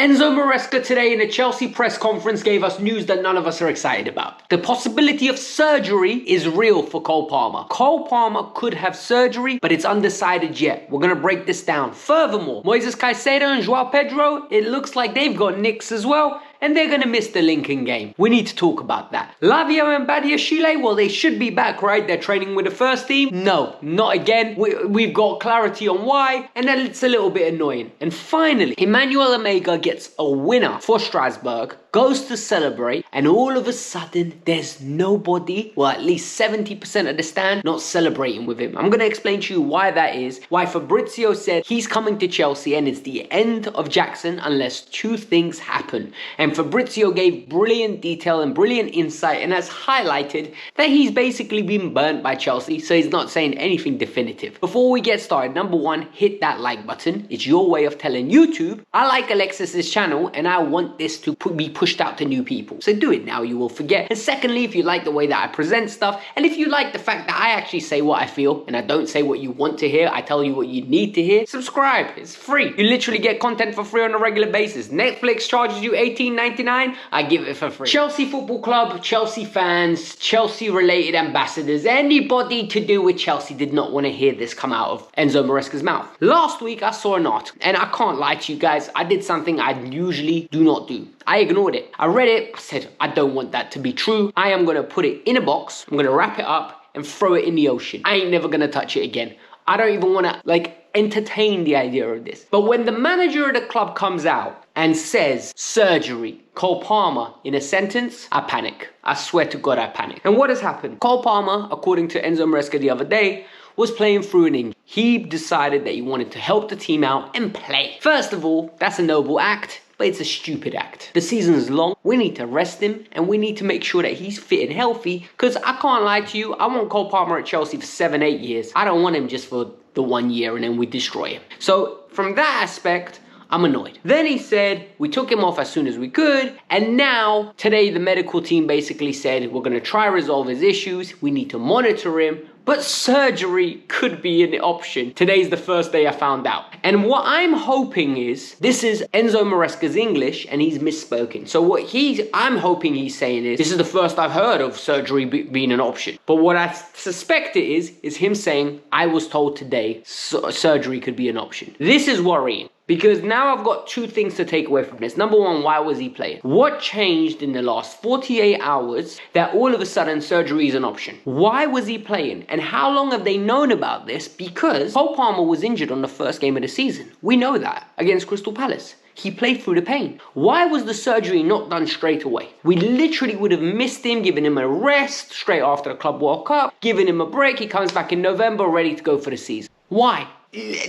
Enzo Maresca today in a Chelsea press conference gave us news that none of us are excited about. The possibility of surgery is real for Cole Palmer. Cole Palmer could have surgery, but it's undecided yet. We're going to break this down. Furthermore, Moises Caicedo and Joao Pedro, it looks like they've got nicks as well, and they're going to miss the Lincoln game. We need to talk about that. Lavia and Badiashile, well, they should be back, right? They're training with the first team. No, not again. We've got clarity on why, and then it's a little bit annoying. And finally, Emmanuel Omega gets a winner for Strasbourg, goes to celebrate, and all of a sudden, there's nobody, well, at least 70% of the stand, not celebrating with him. I'm going to explain to you why that is, why Fabrizio said he's coming to Chelsea and it's the end of Jackson unless two things happen. And Fabrizio gave brilliant detail and brilliant insight and has highlighted that he's basically been burnt by Chelsea, so he's not saying anything definitive. Before we get started, number one, hit that like button. It's your way of telling YouTube, I like Alexis's channel and I want this to be pushed out to new people. So do it now, you will forget. And secondly, if you like the way that I present stuff, and if you like the fact that I actually say what I feel and I don't say what you want to hear, I tell you what you need to hear, subscribe. It's free. You literally get content for free on a regular basis. Netflix charges you $18.99. I give it for free. Chelsea Football Club, Chelsea fans, Chelsea related ambassadors, anybody to do with Chelsea did not want to hear this come out of Enzo Maresca's mouth. Last week I saw an art, and I can't lie to you guys, I did something I usually do not do. I ignored it. I read it, I said, I don't want that to be true. I am going to put it in a box, I'm going to wrap it up and throw it in the ocean. I ain't never going to touch it again. I don't even want to, entertain the idea of this. But when the manager of the club comes out and says, surgery, Cole Palmer, in a sentence, I panic. I swear to God, I panic. And what has happened? Cole Palmer, according to Enzo Maresca the other day, was playing through an injury. He decided that he wanted to help the team out and play. First of all, that's a noble act, but it's a stupid act. The season's long, we need to rest him, and we need to make sure that he's fit and healthy, because I can't lie to you, I want Cole Palmer at Chelsea for 7-8 years. I don't want him just for the 1 year and then we destroy him. So from that aspect, I'm annoyed. Then he said, we took him off as soon as we could, and now, today the medical team basically said, we're going to try resolve his issues, we need to monitor him, but surgery could be an option. Today's the first day I found out. And what I'm hoping is, this is Enzo Maresca's English and he's misspoken. So what I'm hoping he's saying is, this is the first I've heard of surgery being an option. But what I suspect it is him saying, I was told today surgery could be an option. This is worrying. Because now I've got two things to take away from this. Number one, why was he playing? What changed in the last 48 hours that all of a sudden surgery is an option? Why was he playing? And how long have they known about this? Because Cole Palmer was injured on the first game of the season. We know that, against Crystal Palace. He played through the pain. Why was the surgery not done straight away? We literally would have missed him, given him a rest straight after the Club World Cup, given him a break. He comes back in November, ready to go for the season. Why?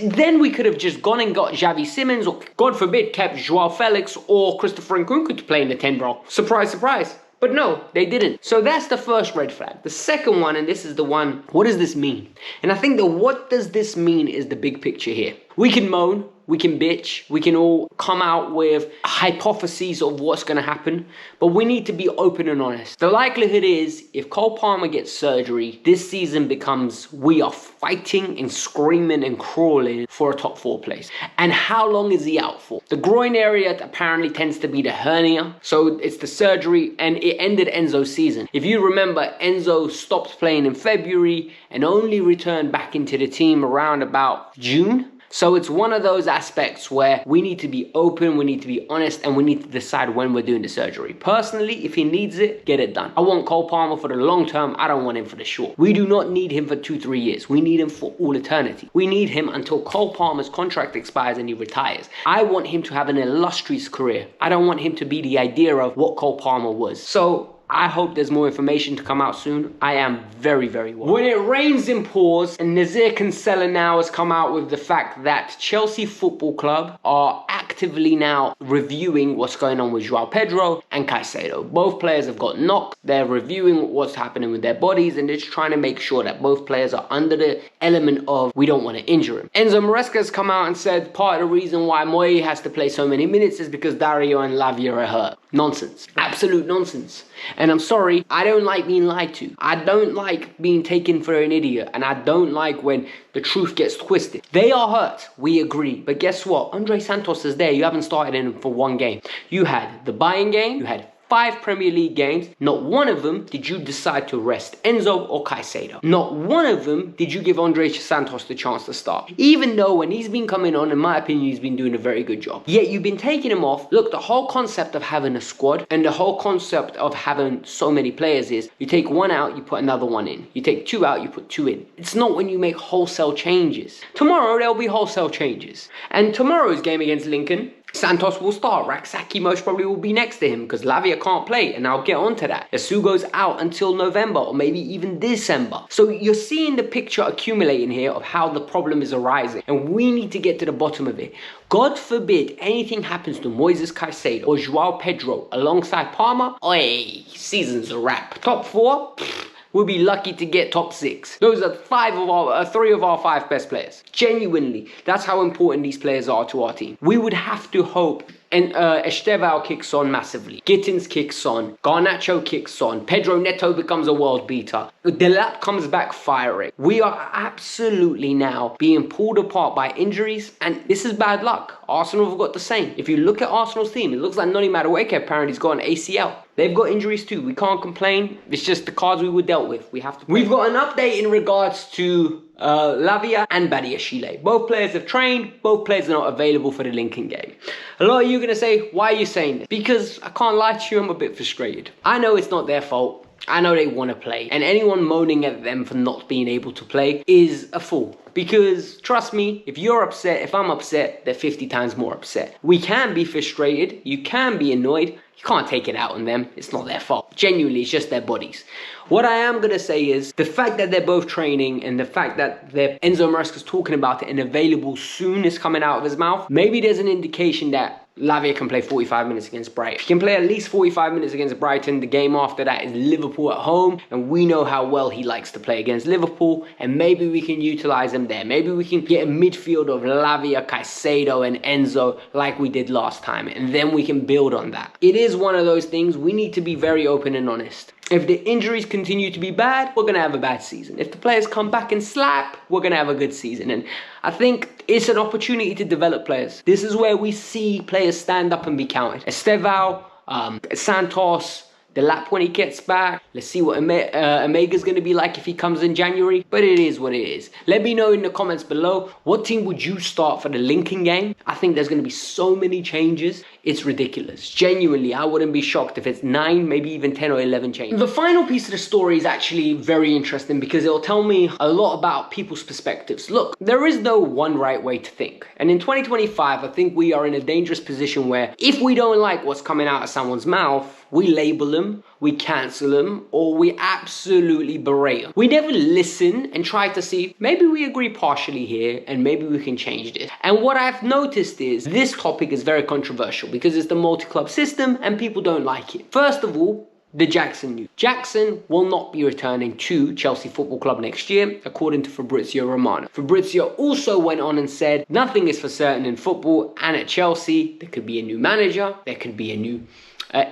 Then we could have just gone and got Xavi Simons, or God forbid, kept Joao Felix or Christopher Nkunku to play in the 10 role. Surprise, surprise. But no, they didn't. So that's the first red flag. The second one, and this is the one, what does this mean? And I think that what does this mean is the big picture here. We can moan, we can bitch, we can all come out with hypotheses of what's going to happen, but we need to be open and honest. The likelihood is, if Cole Palmer gets surgery, this season becomes, we are fighting and screaming and crawling for a top 4 place. And how long is he out for? The groin area apparently tends to be the hernia, so it's the surgery, and it ended Enzo's season. If you remember, Enzo stopped playing in February and only returned back into the team around about June. So it's one of those aspects where we need to be open, we need to be honest, and we need to decide when we're doing the surgery. Personally, if he needs it, get it done. I want Cole Palmer for the long term. I don't want him for the short. We do not need him for 2-3 years. We need him for all eternity. We need him until Cole Palmer's contract expires and he retires. I want him to have an illustrious career. I don't want him to be the idea of what Cole Palmer was. So I hope there's more information to come out soon. I am very, very worried. When it rains, it pours, and Nazir Kinsella now has come out with the fact that Chelsea Football Club are actively now reviewing what's going on with Joao Pedro and Caicedo. Both players have got knocked. They're reviewing what's happening with their bodies, and they're just trying to make sure that both players are under the element of we don't want to injure him. Enzo Maresca has come out and said part of the reason why Moy has to play so many minutes is because Dario and Lavia are hurt. Nonsense. Absolute nonsense. And I'm sorry, I don't like being lied to. I don't like being taken for an idiot. And I don't like when the truth gets twisted. They are hurt, we agree. But guess what? Andre Santos is there. You haven't started him for one game. You had the Bayern game. You had 5 Premier League games. Not one of them did you decide to rest Enzo or Caicedo. Not one of them did you give Andre Santos the chance to start. Even though when he's been coming on, in my opinion, he's been doing a very good job. Yet you've been taking him off. Look, the whole concept of having a squad and the whole concept of having so many players is you take one out, you put another one in. You take 2 out, you put 2 in. It's not when you make wholesale changes. Tomorrow, there'll be wholesale changes. And tomorrow's game against Lincoln, Santos will start. Raksaki most probably will be next to him because Lavia can't play, and I'll get onto that. Yasugo's out until November or maybe even December. So you're seeing the picture accumulating here of how the problem is arising, and we need to get to the bottom of it. God forbid anything happens to Moises Caicedo or Joao Pedro alongside Palmer. Oi, season's a wrap. Top 4? We'll be lucky to get top 6. Those are 3 of our 5 best players. Genuinely, that's how important these players are to our team. We would have to hope and Estevao kicks on massively. Gittins kicks on. Garnacho kicks on. Pedro Neto becomes a world beater. Delap comes back firing. We are absolutely now being pulled apart by injuries, and this is bad luck. Arsenal have got the same. If you look at Arsenal's team, it looks like Noni Madueke apparently has got an ACL. They've got injuries too. We can't complain. It's just the cards we were dealt with. We have to. We've got an update in regards to Lavia and Badiashile. Both players have trained. Both players are not available for the Lincoln game. A lot of you are going to say, why are you saying this? Because I can't lie to you, I'm a bit frustrated. I know it's not their fault. I know they want to play. And anyone moaning at them for not being able to play is a fool. Because, trust me, if you're upset, if I'm upset, they're 50 times more upset. We can be frustrated. You can be annoyed. You can't take it out on them. It's not their fault. Genuinely, it's just their bodies. What I am going to say is the fact that they're both training and the fact that Enzo Maresca's talking about it and available soon is coming out of his mouth, maybe there's an indication that Lavia can play 45 minutes against Brighton. If he can play at least 45 minutes against Brighton, the game after that is Liverpool at home, and we know how well he likes to play against Liverpool, and maybe we can utilize him there. Maybe we can get a midfield of Lavia, Caicedo, and Enzo like we did last time, and then we can build on that. It is one of those things. We need to be very open and honest. If the injuries continue to be bad, we're going to have a bad season. If the players come back and slap, we're going to have a good season. And I think it's an opportunity to develop players. This is where we see players stand up and be counted. Estevao, Santos, Delap when he gets back. Let's see what Omega's going to be like if he comes in January. But it is what it is. Let me know in the comments below, what team would you start for the Lincoln game? I think there's going to be so many changes. It's ridiculous. Genuinely, I wouldn't be shocked if it's 9, maybe even 10 or 11 changes. The final piece of the story is actually very interesting because it'll tell me a lot about people's perspectives. Look, there is no one right way to think. And in 2025, I think we are in a dangerous position where if we don't like what's coming out of someone's mouth, we label them, we cancel them, or we absolutely berate them. We never listen and try to see, maybe we agree partially here and maybe we can change this. And what I've noticed is this topic is very controversial because it's the multi-club system and people don't like it. First of all, the Jackson news. Jackson will not be returning to Chelsea Football Club next year, according to Fabrizio Romano. Fabrizio also went on and said, nothing is for certain in football, and at Chelsea, there could be a new manager, there could be a new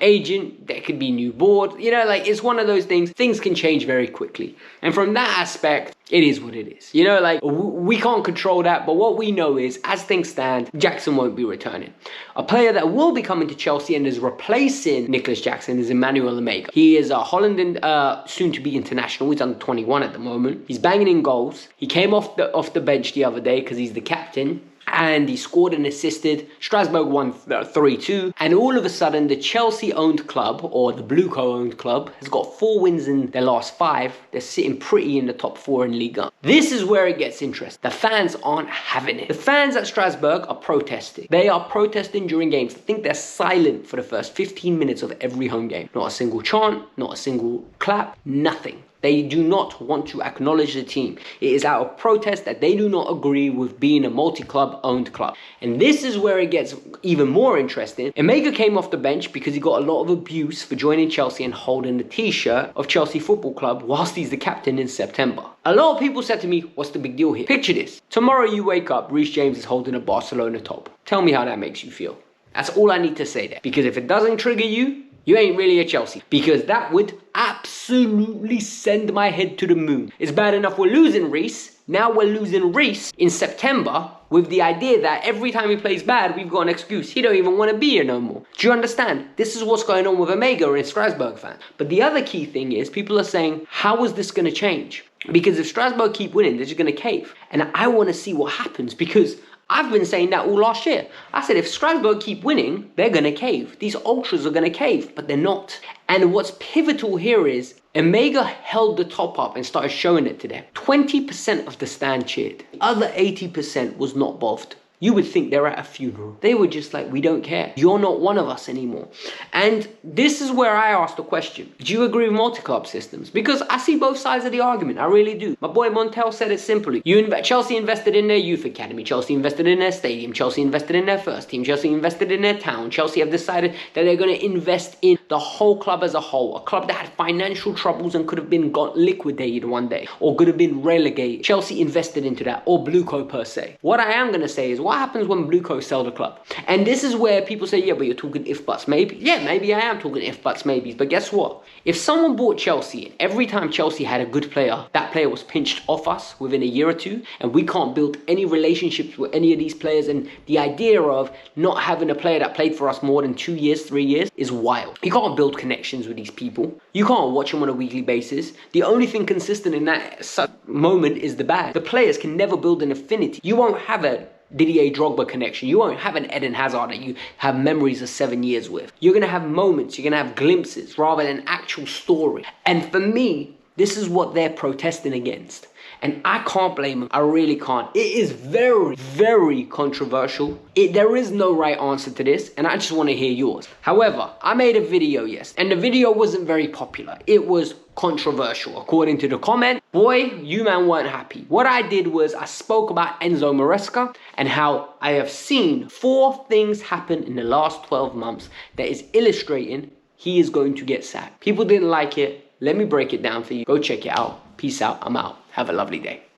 agent, there could be new board. You know, like, it's one of those things can change very quickly. And from that aspect, it is what it is. You know, like, we can't control that, but what we know is, as things stand, Jackson won't be returning. A player that will be coming to Chelsea and is replacing Nicholas Jackson is Emmanuel Omega. He is a Holland soon-to-be international. He's under 21 at the moment. He's banging in goals. He came off the bench the other day because he's the captain. And he scored and assisted. Strasbourg won 3-2. And all of a sudden, the Chelsea-owned club, or the Bluco-owned club, has got 4 wins in their last 5. They're sitting pretty in the top 4 in Ligue 1. This is where it gets interesting. The fans aren't having it. The fans at Strasbourg are protesting. They are protesting during games. I think they're silent for the first 15 minutes of every home game. Not a single chant, not a single clap, nothing. They do not want to acknowledge the team. It is out of protest that they do not agree with being a multi-club owned club. And this is where it gets even more interesting. Omega came off the bench because he got a lot of abuse for joining Chelsea and holding the t-shirt of Chelsea Football Club whilst he's the captain in September. A lot of people said to me, what's the big deal here? Picture this. Tomorrow you wake up, Reece James is holding a Barcelona top. Tell me how that makes you feel. That's all I need to say there. Because if it doesn't trigger you, you ain't really a Chelsea. Because that would absolutely send my head to the moon. It's bad enough we're losing Reece. Now we're losing Reece in September with the idea that every time he plays bad, we've got an excuse. He don't even want to be here no more. Do you understand? This is what's going on with Omega and Strasbourg fans. But the other key thing is people are saying, how is this going to change? Because if Strasbourg keep winning, they're just going to cave. And I want to see what happens because I've been saying that all last year. I said if Strasbourg keep winning, they're going to cave. These ultras are going to cave, but they're not. And what's pivotal here is Omega held the top up and started showing it to them. 20% of the stand cheered. The other 80% was not bothered. You would think they're at a funeral. They were just like, we don't care. You're not one of us anymore. And this is where I asked the question. Do you agree with multi-club systems? Because I see both sides of the argument. I really do. My boy Montel said it simply. Chelsea invested in their youth academy. Chelsea invested in their stadium. Chelsea invested in their first team. Chelsea invested in their town. Chelsea have decided that they're going to invest in the whole club as a whole. A club that had financial troubles and could have been liquidated one day. Or could have been relegated. Chelsea invested into that. Or Blueco per se. What I am going to say is, what happens when Blueco sell the club? And this is where people say, yeah, but you're talking if buts maybe. Yeah, maybe I am talking if buts maybes. But guess what? If someone bought Chelsea and every time Chelsea had a good player, that player was pinched off us within a year or two, and we can't build any relationships with any of these players, and the idea of not having a player that played for us more than 2 years, 3 years is wild. You can't build connections with these people. You can't watch them on a weekly basis. The only thing consistent in that moment is the bad. The players can never build an affinity. You won't have a Didier Drogba connection. You won't have an Eden Hazard that you have memories of 7 years with. You're going to have moments, you're going to have glimpses rather than actual story. And for me, this is what they're protesting against. And I can't blame them. I really can't. It is very, very controversial. There is no right answer to this, and I just want to hear yours. However, I made a video and the video wasn't very popular. It was controversial. According to the comment, boy, you man weren't happy. What I did was I spoke about Enzo Maresca and how I have seen 4 things happen in the last 12 months that is illustrating he is going to get sacked. People didn't like it. Let me break it down for you. Go check it out. Peace out. I'm out. Have a lovely day.